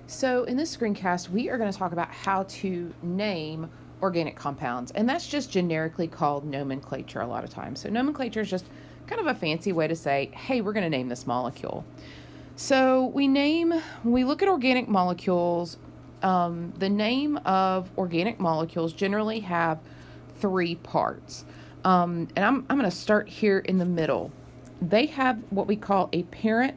So in this screencast, we are going to talk about how to name organic compounds, and that's just generically called nomenclature a lot of times. So nomenclature is just kind of a fancy way to say, hey, we're going to name this molecule. So when we look at organic molecules, the name of organic molecules generally have three parts. And I'm going to start here in the middle. They have what we call a parent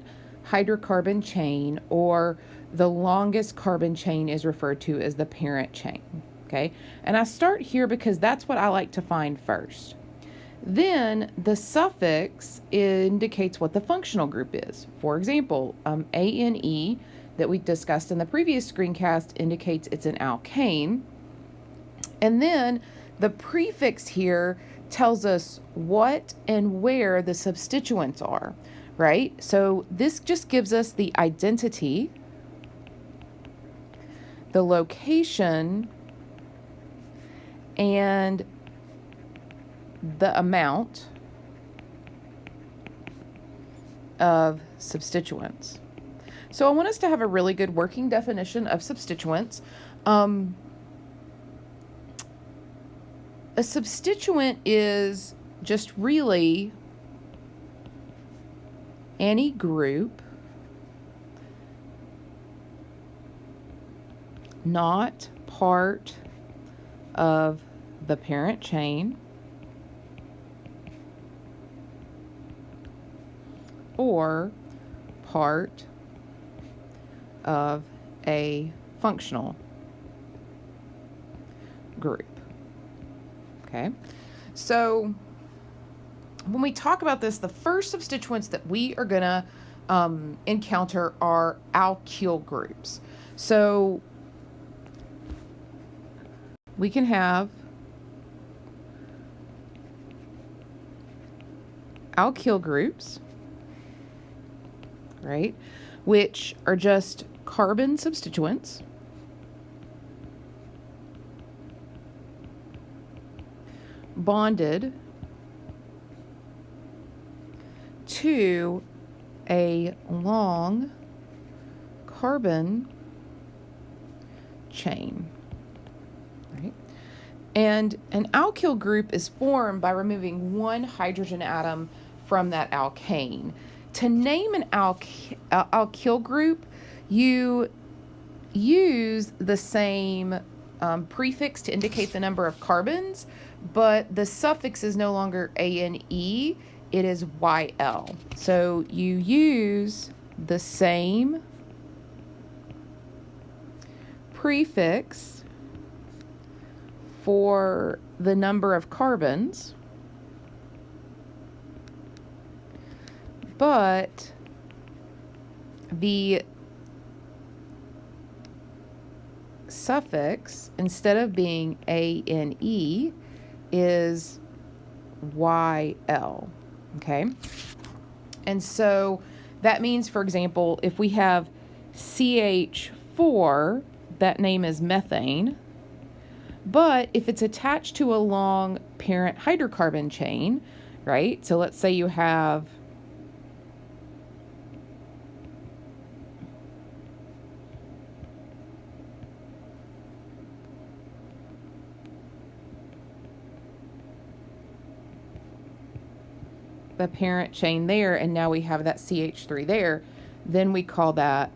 hydrocarbon chain, or the longest carbon chain is referred to as the parent chain. Okay, and I start here because that's what I like to find first. Then the suffix indicates what the functional group is. For example, ANE that we discussed in the previous screencast indicates it's an alkane. And then the prefix here tells us what and where the substituents are, right? So this just gives us the identity, the location, and the amount of substituents. So I want us to have a really good working definition of substituents. A substituent is just really any group not part of the parent chain or part of a functional group. Okay, so when we talk about this, the first substituents that we are going to encounter are alkyl groups. So we can have alkyl groups, right, which are just carbon substituents bonded to a long carbon chain, right? And an alkyl group is formed by removing one hydrogen atom from that alkane. To name an alkyl group, you use the same prefix to indicate the number of carbons, but the suffix is no longer ANE, it is YL. So you use the same prefix for the number of carbons, but the suffix, instead of being ANE, is YL, okay? And so that means, for example, if we have Ch04, that name is methane, but if it's attached to a long parent hydrocarbon chain, right? So let's say you have the parent chain there, and now we have that CH3 there, then we call that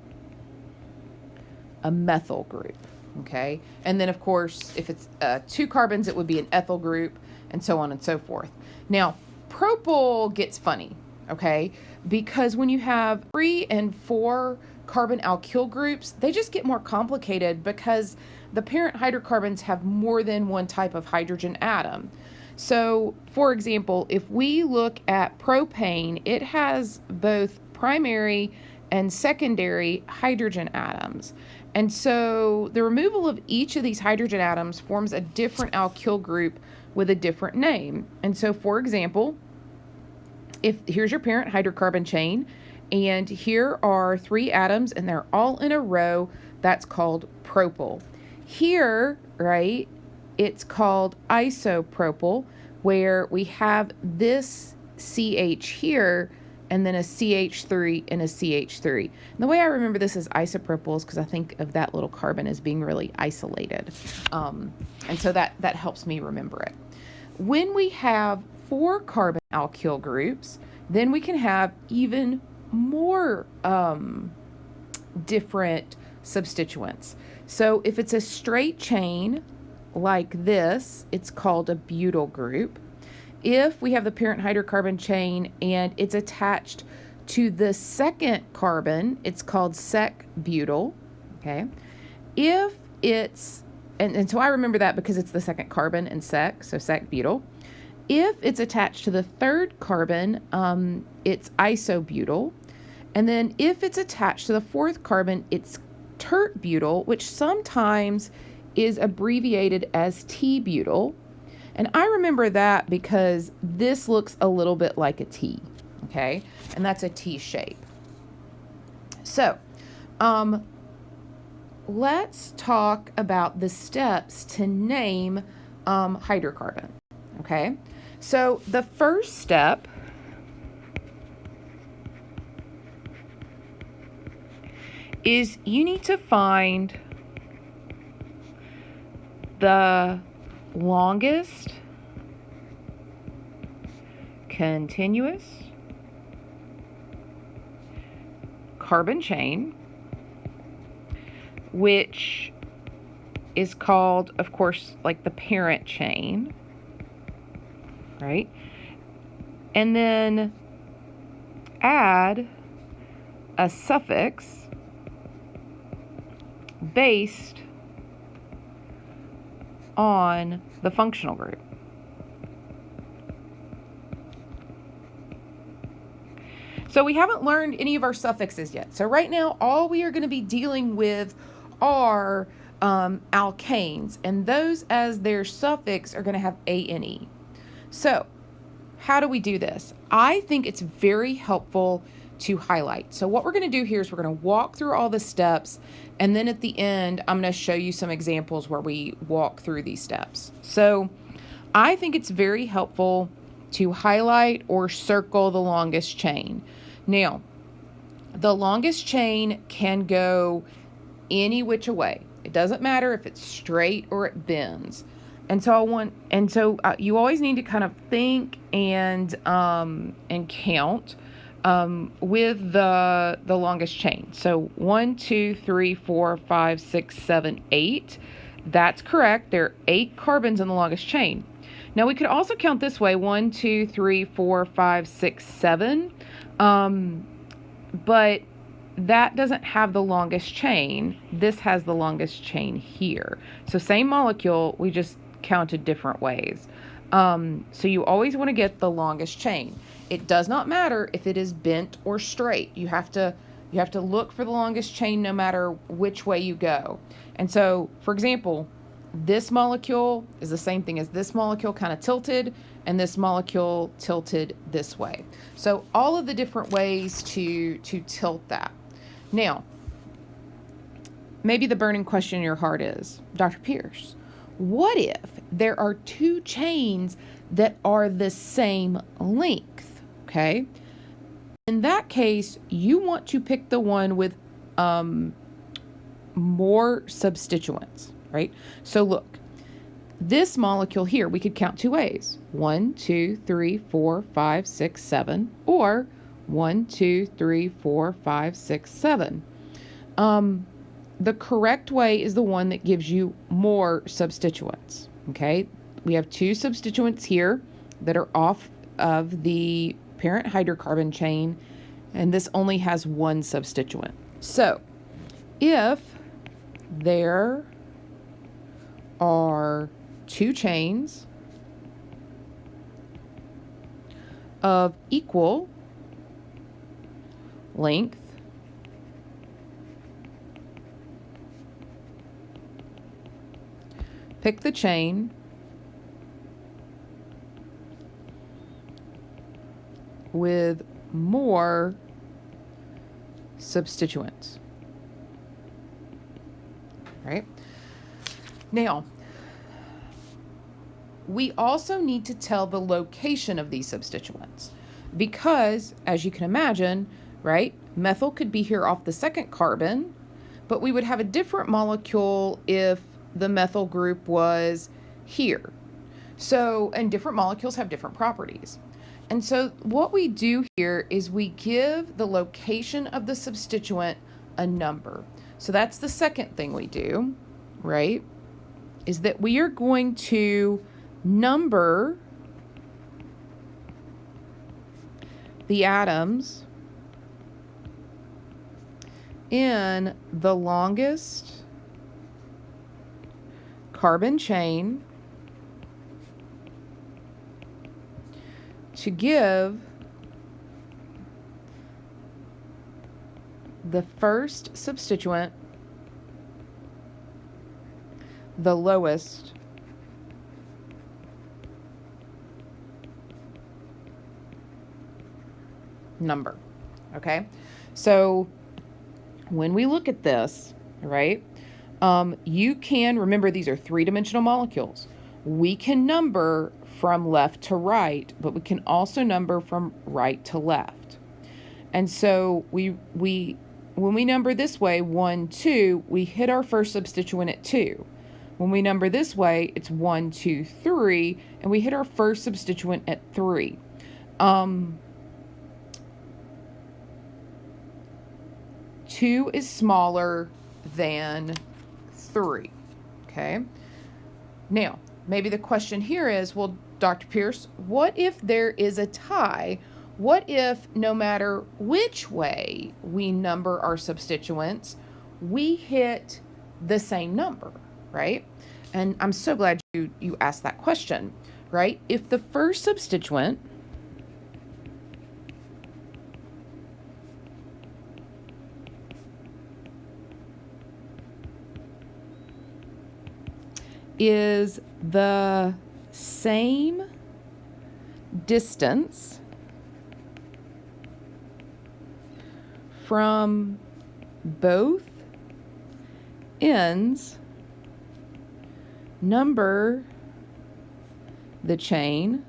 a methyl group, okay? And then, of course, if it's 2 carbons, it would be an ethyl group, and so on and so forth. Now, propyl gets funny, okay? Because when you have 3 and 4 carbon alkyl groups, they just get more complicated because the parent hydrocarbons have more than one type of hydrogen atom. So, for example, if we look at propane, it has both primary and secondary hydrogen atoms. And so the removal of each of these hydrogen atoms forms a different alkyl group with a different name. And so, for example, if here's your parent hydrocarbon chain, and here are 3 atoms, and they're all in a row, that's called propyl. Here, right, it's called isopropyl, where we have this CH here and then a CH3 and a CH3. And the way I remember this is isopropyl because I think of that little carbon as being really isolated. And so that helps me remember it. When we have 4 carbon alkyl groups, then we can have even more different substituents. So if it's a straight chain like this, it's called a butyl group. If we have the parent hydrocarbon chain and it's attached to the second carbon, it's called sec-butyl, okay? If it's, and so I remember that because it's the second carbon and sec, so sec-butyl. If it's attached to the third carbon, it's isobutyl. And then if it's attached to the fourth carbon, it's tert-butyl, which sometimes is abbreviated as T-butyl. And I remember that because this looks a little bit like a T, okay? And that's a T shape. So, let's talk about the steps to name hydrocarbon, okay? So the first step is you need to find the longest continuous carbon chain, which is called, of course, like the parent chain, right? And then add a suffix based on the functional group. So we haven't learned any of our suffixes yet. So right now, all we are going to be dealing with are alkanes, and those as their suffix are going to have ane. So how do we do this? I think it's very helpful to highlight. So what we're going to do here is we're going to walk through all the steps, and then at the end, I'm going to show you some examples where we walk through these steps. So I think it's very helpful to highlight or circle the longest chain. Now, the longest chain can go any which way. It doesn't matter if it's straight or it bends. And so you always need to kind of think and count with the longest chain. So 1, 2, 3, 4, 5, 6, 7, 8. That's correct. There are 8 carbons in the longest chain. Now we could also count this way: 1, 2, 3, 4, 5, 6, 7. But that doesn't have the longest chain. This has the longest chain here. So same molecule, we just counted different ways. So you always want to get the longest chain. It does not matter if it is bent or straight. You have to look for the longest chain no matter which way you go. And so, for example, this molecule is the same thing as this molecule, kind of tilted, and this molecule tilted this way. So all of the different ways to tilt that. Now, maybe the burning question in your heart is, Dr. Pierce, what if there are 2 chains that are the same length? Okay. In that case, you want to pick the one with more substituents, right? So look, this molecule here, we could count 2 ways. 1, 2, 3, 4, 5, 6, 7, or 1, 2, 3, 4, 5, 6, 7. The correct way is the one that gives you more substituents, okay? We have 2 substituents here that are off of the parent hydrocarbon chain, and this only has 1 substituent. So, if there are 2 chains of equal length, pick the chain with more substituents. Right? Now, we also need to tell the location of these substituents. because, as you can imagine, right, methyl could be here off the second carbon, but we would have a different molecule if the methyl group was here. So, and different molecules have different properties. And so what we do here is we give the location of the substituent a number. So that's the second thing we do, right? Is that we are going to number the atoms in the longest carbon chain to give the first substituent the lowest number. Okay, so when we look at this, right, you can remember these are three-dimensional molecules. We can number from left to right, but we can also number from right to left. And so when we number this way, 1, 2, we hit our first substituent at 2. When we number this way, it's 1, 2, 3, and we hit our first substituent at 3. 2 is smaller than 3, okay? Now, maybe the question here is, well, Dr. Pierce, what if there is a tie? What if no matter which way we number our substituents, we hit the same number, right? And I'm so glad you asked that question, right? If the first substituent is the same distance from both ends, number the chain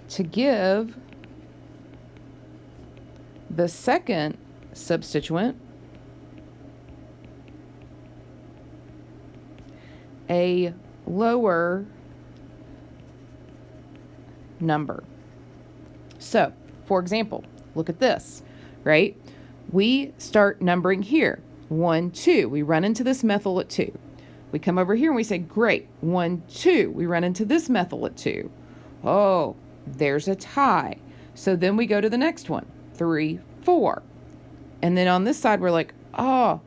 to give the second substituent a lower number. So, for example, look at this, right? We start numbering here. 1, 2. We run into this methyl at 2. We come over here and we say, great. 1, 2. We run into this methyl at 2. Oh, there's a tie. So then we go to the next one. 3, 4. And then on this side, we're like, oh,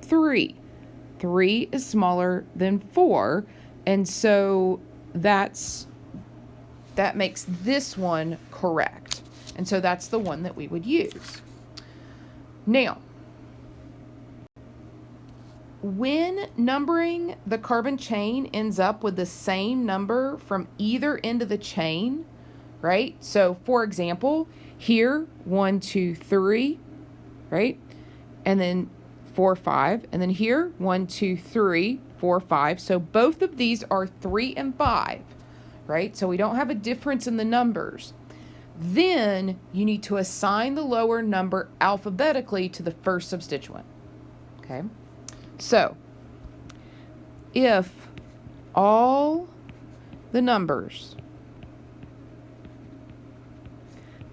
3. 3 is smaller than 4, and so that makes this one correct. And so that's the one that we would use. Now, when numbering the carbon chain ends up with the same number from either end of the chain, right? So, for example, here, 1, 2, 3, right? And then 4, 5, and then here 1, 2, 3, 4, 5. So both of these are 3 and 5, right? So we don't have a difference in the numbers. Then you need to assign the lower number alphabetically to the first substituent. Okay, so if all the numbers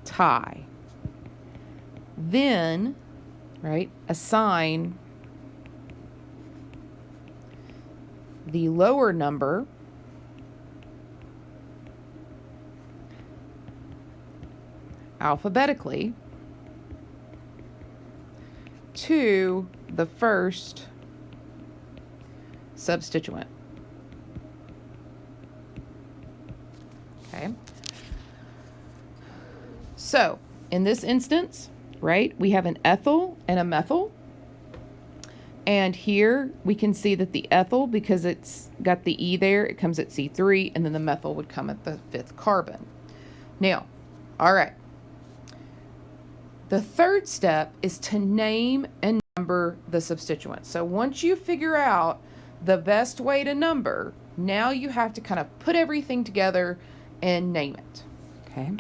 tie, then, right, assign the lower number alphabetically to the first substituent. Okay. So, in this instance, right, we have an ethyl and a methyl. And here we can see that the ethyl, because it's got the E there, it comes at C3, and then the methyl would come at the 5th carbon. Now, all right. The third step is to name and number the substituents. So once you figure out the best way to number, now you have to kind of put everything together and name it. Okay.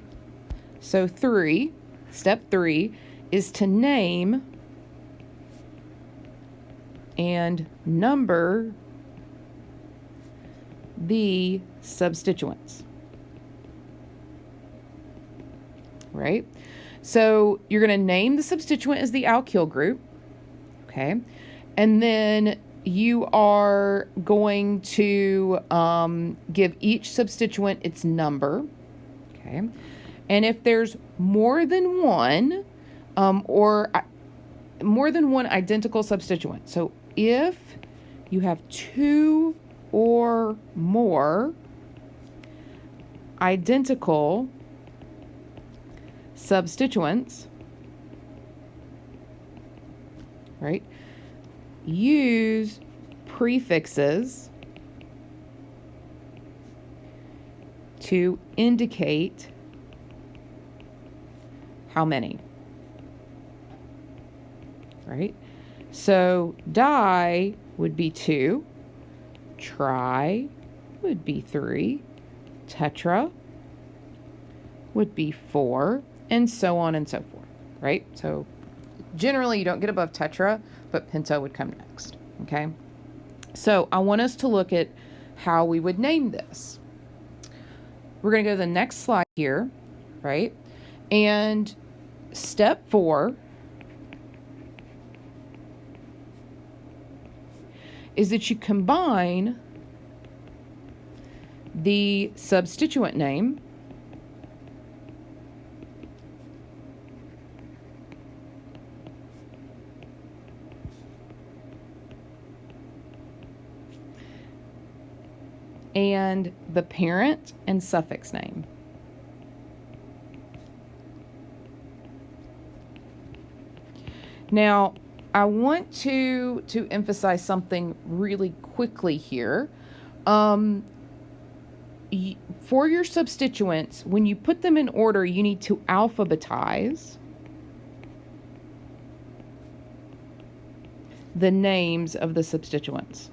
So step 3 is to name and number the substituents. Right? So you're going to name the substituent as the alkyl group. Okay. And then you are going to give each substituent its number. Okay. And if there's more than one or more than one identical substituent, so if you have 2 or more identical substituents, right, use prefixes to indicate how many, right? So di would be 2, tri would be 3, tetra would be 4, and so on and so forth, right? So generally you don't get above tetra, but penta would come next, okay? So I want us to look at how we would name this. We're going to go to the next slide here, right? And step 4 is that you combine the substituent name and the parent and suffix name. Now, I want to emphasize something really quickly here. For your substituents, when you put them in order, you need to alphabetize the names of the substituents.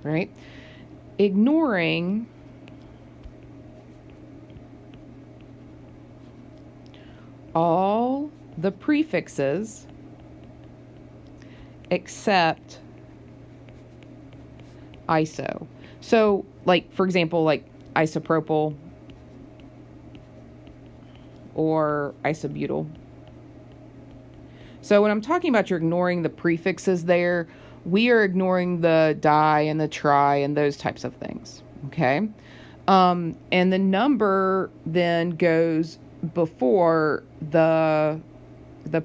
Right? Ignoring all the prefixes except iso. So, like, for example, like isopropyl or isobutyl. So when I'm talking about you're ignoring the prefixes there, we are ignoring the di and the tri and those types of things, okay? And the number then goes before the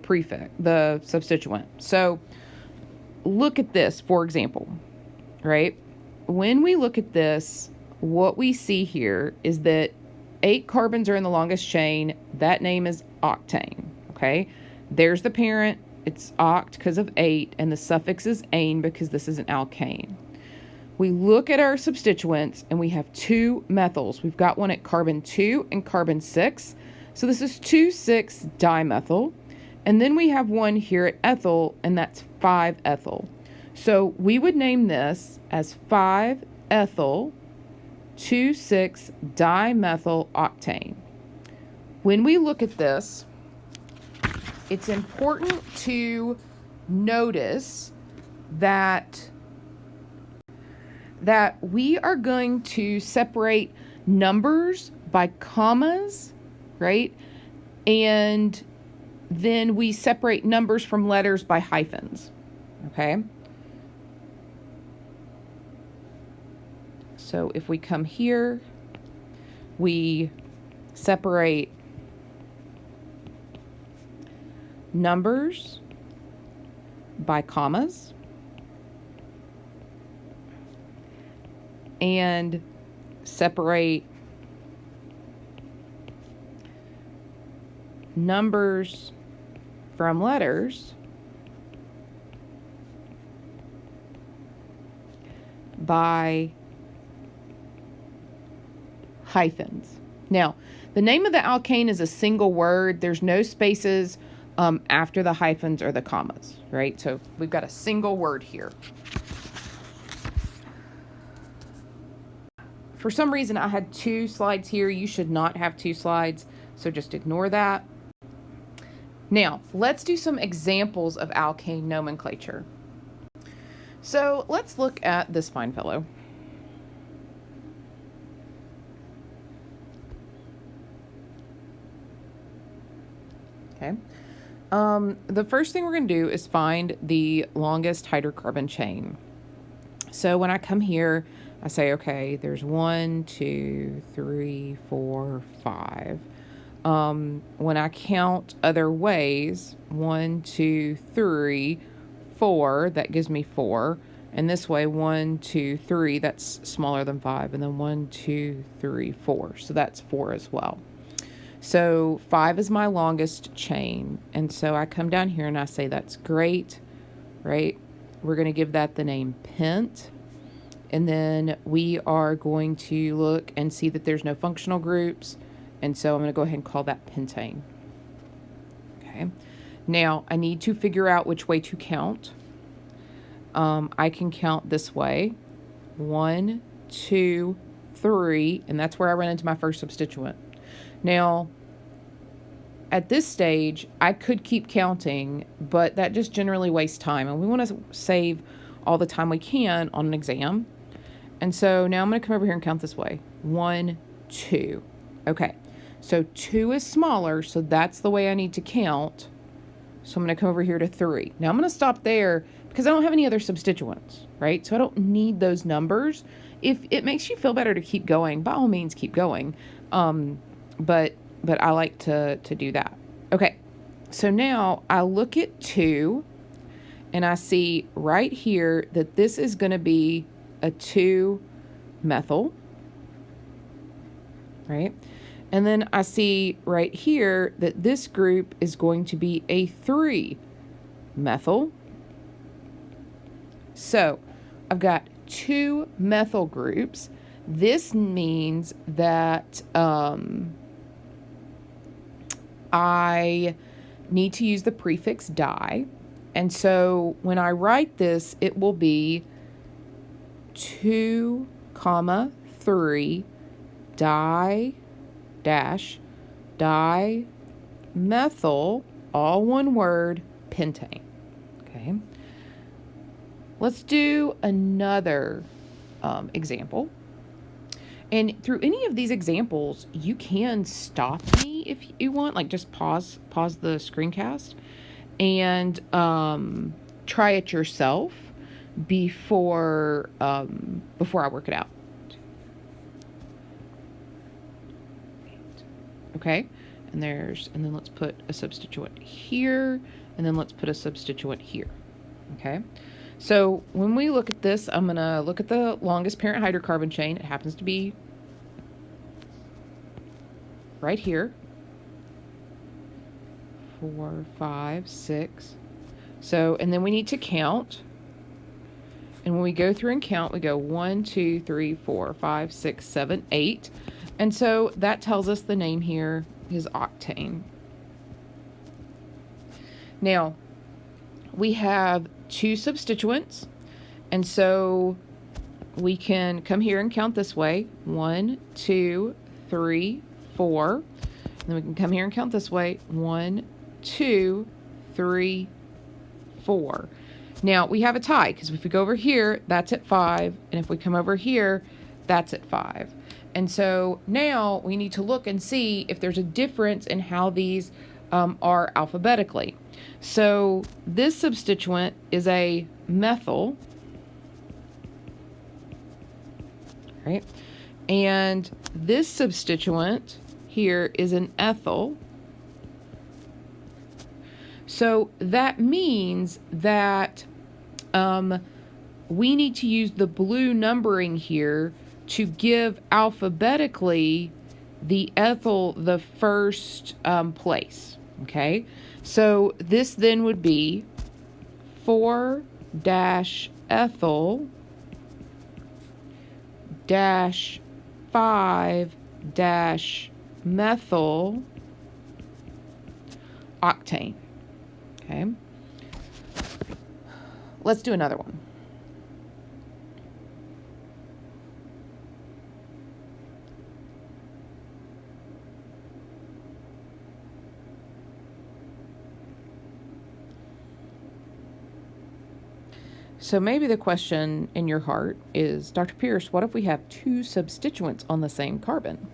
prefix, the substituent. So look at this, for example, right? When we look at this, what we see here is that 8 carbons are in the longest chain. That name is octane, okay? There's the parent. It's oct because of 8, and the suffix is ane because this is an alkane. We look at our substituents, and we have 2 methyls. We've got one at carbon 2 and carbon 6. So this is 2,6-dimethyl. And then we have one here at ethyl, and that's 5-ethyl. So we would name this as 5-ethyl 2,6-dimethyl octane. When we look at this, it's important to notice that we are going to separate numbers by commas, right? And then we separate numbers from letters by hyphens, okay? So if we come here, we separate numbers by commas and separate numbers from letters by hyphens. Now, the name of the alkane is a single word. There's no spaces after the hyphens or the commas, right? So we've got a single word here. For some reason, I had 2 slides here. You should not have 2 slides, so just ignore that. Now, let's do some examples of alkane nomenclature. So let's look at this fine fellow. Okay. The first thing we're going to do is find the longest hydrocarbon chain. So when I come here, I say, okay, there's 1, 2, 3, 4, 5. When I count other ways, 1, 2, 3, 4, that gives me 4. And this way, 1, 2, 3, that's smaller than 5. And then 1, 2, 3, 4. So that's 4 as well. So 5 is my longest chain. And so I come down here and I say, that's great, right? We're going to give that the name pent. And then we are going to look and see that there's no functional groups. And so I'm going to go ahead and call that pentane. Okay. Now I need to figure out which way to count. I can count this way. 1, 2, 3, and that's where I run into my first substituent. Now, at this stage, I could keep counting, but that just generally wastes time. And we want to save all the time we can on an exam. And so now I'm going to come over here and count this way. 1, 2. Okay, so 2 is smaller, so that's the way I need to count. So I'm going to come over here to 3. Now I'm going to stop there because I don't have any other substituents, right? So I don't need those numbers. If it makes you feel better to keep going, by all means, keep going. But I like to do that. Okay, so now I look at 2 and I see right here that this is going to be a 2-methyl, right? And then I see right here that this group is going to be a 3-methyl. So I've got 2 methyl groups. This means that I need to use the prefix di. And so when I write this, it will be 2, 3 dimethyl, all one word, pentane. Okay. Let's do another example. And through any of these examples, you can stop me if you want, like just pause the screencast and try it yourself before I work it out. Okay, and then let's put a substituent here, and then let's put a substituent here. Okay. So when we look at this, I'm going to look at the longest parent hydrocarbon chain. It happens to be right here. 4, 5, 6. So, and then we need to count. And when we go through and count, we go 1, 2, 3, 4, 5, 6, 7, 8. And so that tells us the name here is octane. Now, we have 2 substituents, and so we can come here and count this way. 1, 2, 3, 4. And then we can come here and count this way. 1, 2, 3, 4. Now we have a tie because if we go over here, that's at 5, and if we come over here, that's at 5. And so now we need to look and see if there's a difference in how these are alphabetically. So this substituent is a methyl, right? And this substituent here is an ethyl. So that means that we need to use the blue numbering here to give alphabetically the ethyl the first place, okay? So this then would be 4-ethyl dash 5-methyl octane, Okay. Let's do another one. So maybe the question in your heart is, Dr. Pierce, what if we have two substituents on the same carbon?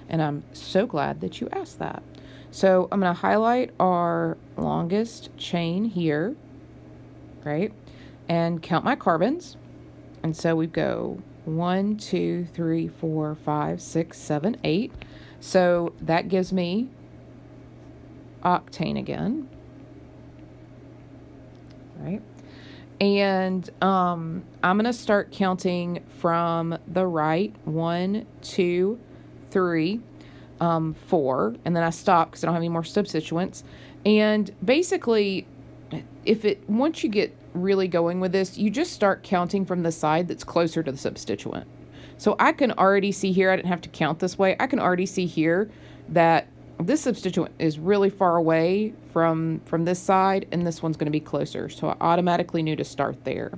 And I'm so glad that you asked that. So I'm going to highlight our longest chain here, right? And count my carbons. And so we go 1, 2, 3, 4, 5, 6, 7, 8. So that gives me octane again, right? And I'm going to start counting from the right. 1, 2, 3, 4, and then I stop because I don't have any more substituents. And basically, once you get really going with this, you just start counting from the side that's closer to the substituent. So I can already see here, I didn't have to count this way, I can already see here that this substituent is really far away from this side, and this one's going to be closer. So I automatically knew to start there.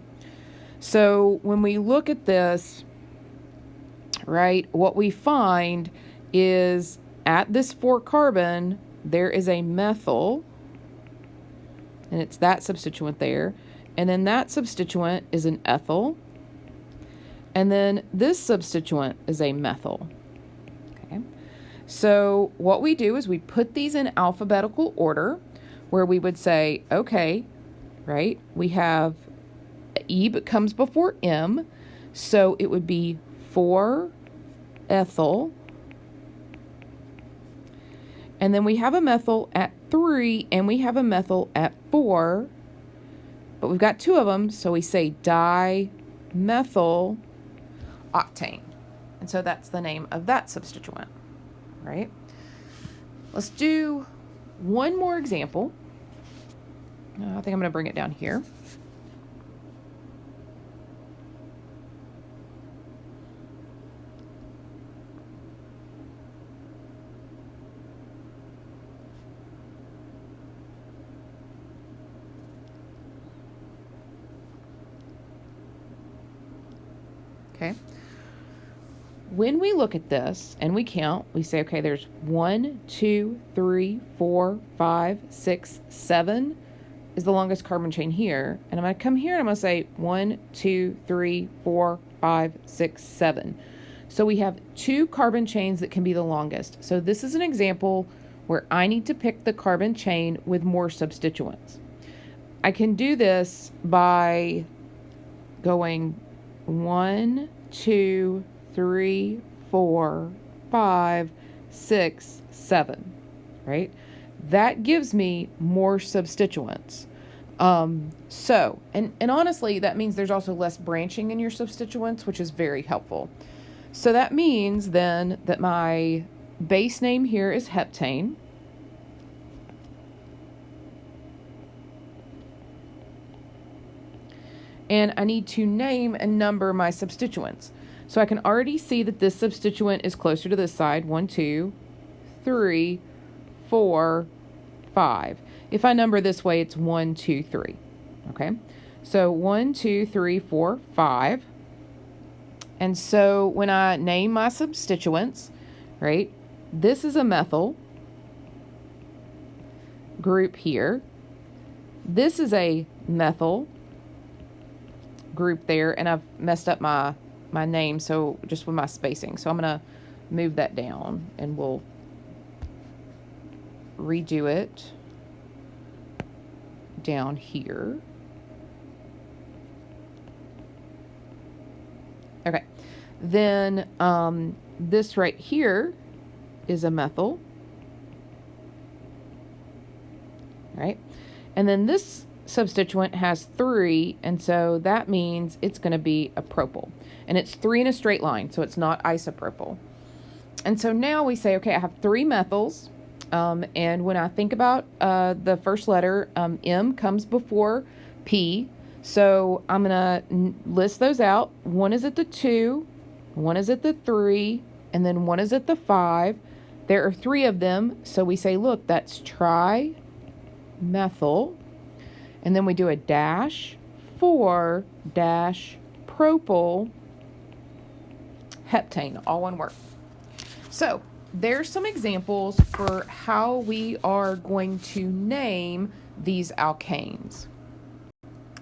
So when we look at this, right, what we find is at this 4 carbon, there is a methyl, and it's that substituent there. And then that substituent is an ethyl. And then this substituent is a methyl. Okay. So what we do is we put these in alphabetical order, where we would say, okay, right, we have E but comes before M, so it would be 4 ethyl. And then we have a methyl at 3, and we have a methyl at 4, but we've got 2 of them, so we say dimethyl octane. And so that's the name of that substituent, right? Let's do one more example. I think I'm going to bring it down here. Okay. When we look at this and we count, we say, okay, there's 1, 2, 3, 4, 5, 6, 7 is the longest carbon chain here. And I'm going to come here and I'm going to say 1, 2, 3, 4, 5, 6, 7. So we have 2 carbon chains that can be the longest. So this is an example where I need to pick the carbon chain with more substituents. I can do this by going 1, 2, 3, 4, 5, 6, 7, right? That gives me more substituents. And honestly, that means there's also less branching in your substituents, which is very helpful. So that means then that my base name here is heptane. And I need to name and number my substituents. So I can already see that this substituent is closer to this side. 1, 2, 3, 4, 5. If I number this way, it's 1, 2, 3. Okay. So 1, 2, 3, 4, 5. And so when I name my substituents, right, this is a methyl group here. This is a methyl group there, and I've messed up my name, so just with my spacing. So I'm going to move that down, and we'll redo it down here. Okay. Then this right here is a methyl, right? And then this substituent has 3, and so that means it's going to be a propyl. And it's 3 in a straight line, so it's not isopropyl. And so now we say, okay, I have 3 methyls, and when I think about the first letter, M comes before P, so I'm going to list those out. One is at the 2, one is at the 3, and then one is at the 5. There are 3 of them, so we say, look, that's trimethyl and then we do a dash for dash propyl heptane, all one word. So there's some examples for how we are going to name these alkanes.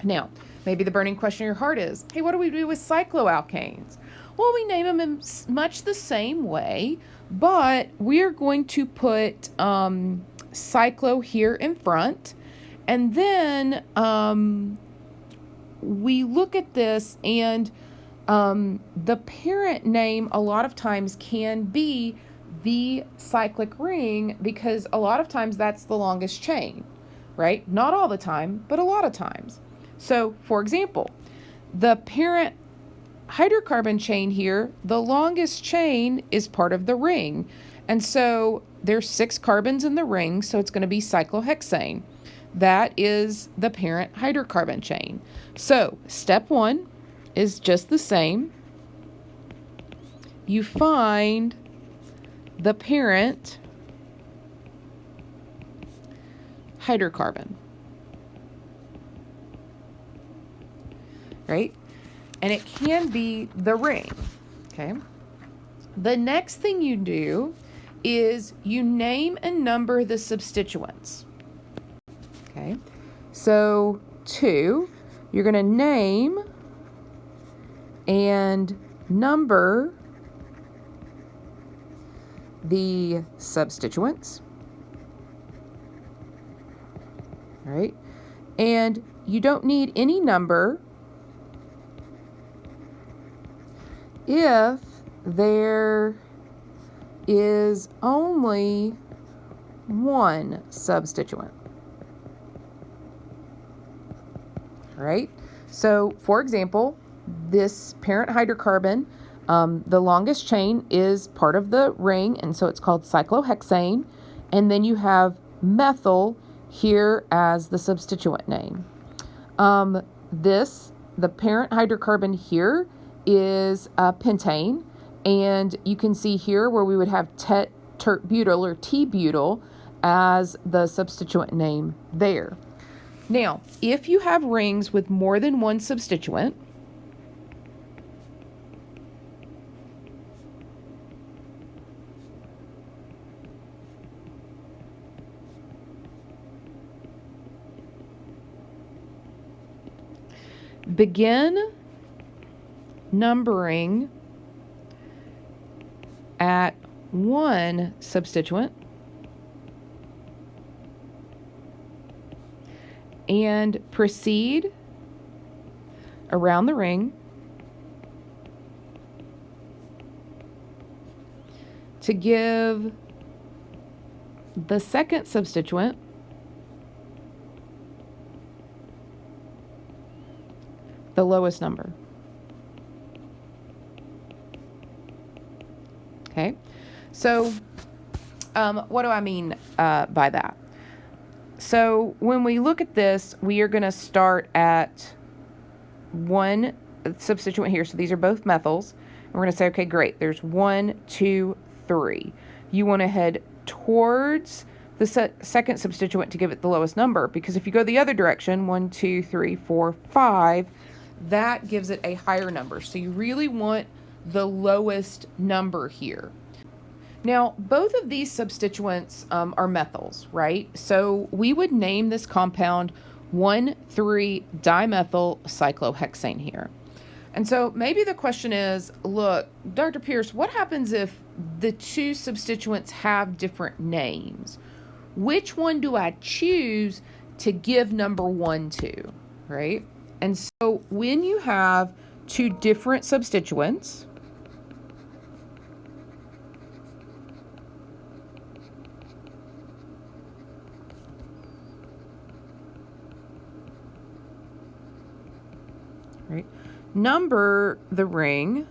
Now, maybe the burning question in your heart is, hey, what do we do with cycloalkanes? Well, we name them in much the same way, but we're going to put cyclo here in front, and then we look at this, and the parent name a lot of times can be the cyclic ring, because a lot of times that's the longest chain, right? Not all the time, but a lot of times. So, for example, the parent hydrocarbon chain here, the longest chain is part of the ring. And so there's 6 carbons in the ring, so it's going to be cyclohexane. That is the parent hydrocarbon chain. So step 1 is just the same. You find the parent hydrocarbon, right? And it can be the ring, okay? The next thing you do is you name and number the substituents, okay? So 2, you're going to name and number the substituents, right? And you don't need any number if there is only one substituent, right? So, for example, this parent hydrocarbon, the longest chain is part of the ring, and so it's called cyclohexane, and then you have methyl here as the substituent name. The parent hydrocarbon here is pentane, and you can see here where we would have tert-butyl or T-butyl as the substituent name there. Now, if you have rings with more than one substituent, begin numbering at one substituent and proceed around the ring to give the second substituent the lowest number. Okay, so what do I mean by that? So when we look at this, we are going to start at one substituent here. So these are both methyls. And we're going to say, okay, great. There's 1, 2, 3. You want to head towards the second substituent to give it the lowest number, because if you go the other direction, 1, 2, 3, 4, 5, that gives it a higher number. So you really want the lowest number here. Now, both of these substituents are methyls, right? So we would name this compound 1,3-dimethyl cyclohexane here. And so maybe the question is, look, Dr. Pierce, what happens if the two substituents have different names? Which one do I choose to give number 1 to, right? And so when you have two different substituents, right, number the ring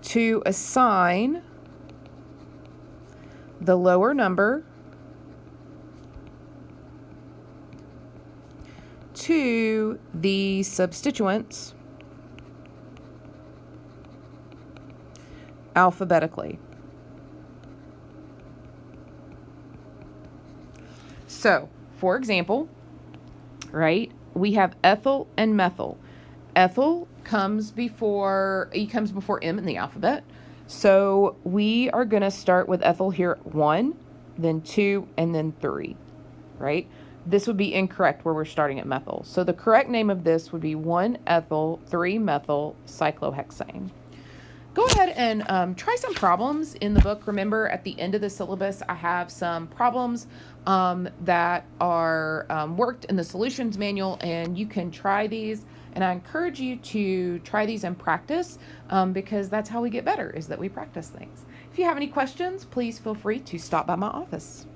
to assign the lower number to the substituents alphabetically. So, for example, right, we have ethyl and methyl. Ethyl comes before M in the alphabet. So we are going to start with ethyl here at 1, then 2, and then 3, right? This would be incorrect where we're starting at methyl. So the correct name of this would be 1-ethyl 3-methyl cyclohexane. Go ahead and try some problems in the book. Remember, at the end of the syllabus, I have some problems that are worked in the solutions manual, and you can try these. And I encourage you to try these in practice because that's how we get better, is that we practice things. If you have any questions, please feel free to stop by my office.